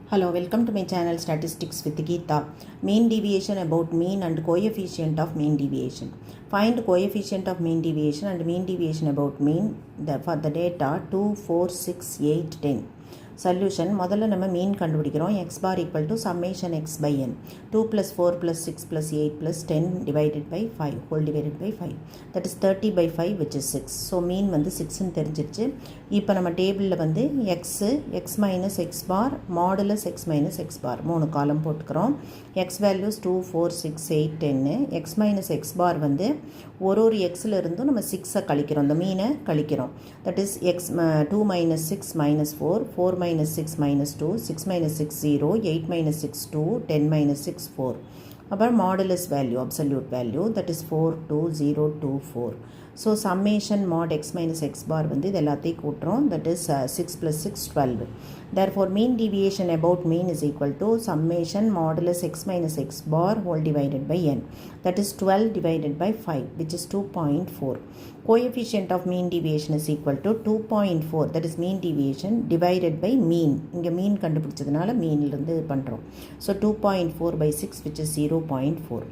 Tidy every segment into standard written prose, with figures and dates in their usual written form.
Hello, welcome to my channel Statistics with Geeta. Mean deviation about mean and coefficient of mean deviation. Find coefficient of mean deviation and mean deviation about mean for the data 2, 4, 6, 8, 10. Solution முதல்ல நம்ம மீன் கண்டுபிடிக்கிறோம் x bar equal to summation x by n 2 plus 4 plus 6 plus 8 plus 10 divided by 5 whole divided by 5 that is 30 by 5 which is 6. So mean வந்து 6 ன்னு தெரிஞ்சிருச்சு. இப்போ நம்ம டேபிளில் வந்து x minus x bar modulus x minus x bar மூணு காலம் போட்டுக்கிறோம். x values 2 4 6 8 10 x minus x bar வந்து ஒரு xல இருந்தும் நம்ம 6 கழிக்கிறோம். அந்த மீனை கழிக்கிறோம். that is x 2 minus 6 minus 4 4 minus 6 minus 2 6 minus 6 0 8 minus 6 2 10 minus 6 4 அப்புறம் modulus value absolute value that is 42024. So summation mod x minus x bar வந்து இது எல்லாத்தையும் கூட்டுறோம். that is 6 plus 6 12. Therefore mean deviation about mean is equal to summation modulus x minus x bar whole divided by n, that is 12 divided by 5 which is 2.4. Coefficient of mean deviation is equal to 2.4, that is mean deviation divided by mean. இங்கே மீன் கண்டுபிடிச்சதுனால மீன்லேருந்து பண்ணுறோம். So 2.4 by 6 which is 0.4.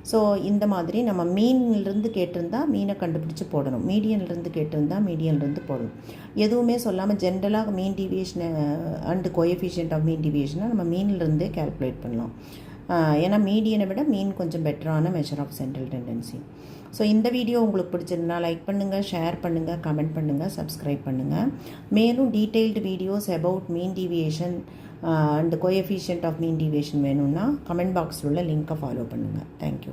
So இந்த மாதிரி நம்ம மீன்லேருந்து கேட்டிருந்தா மீனை கண்டுபிடிச்சி போடணும், மீடியன்லேருந்து கேட்டிருந்தா மீடியன்லேருந்து போடணும். எதுவுமே சொல்லாமல் ஜென்ரலாக மீன் டிவியேஷனை அண்டு கோஎஃபிஷியன்ட் ஆஃப் மீன் டிவியேஷனை நம்ம மீன்லேருந்தே கேல்குலேட் பண்ணலாம். ஏன்னா மீடியனை விட மீன் கொஞ்சம் பெட்டரான measure of central tendency. So இந்த வீடியோ உங்களுக்கு பிடிச்சிருந்தா லைக் பண்ணுங்கள், ஷேர் பண்ணுங்கள், கமெண்ட் பண்ணுங்கள், சப்ஸ்கிரைப் பண்ணுங்கள். மேலும் detailed videos about mean deviation and coefficient of mean deviation வேணும்னா கமெண்ட் பாக்ஸில் உள்ள லிங்க்கை ஃபாலோ பண்ணுங்கள். தேங்க்யூ.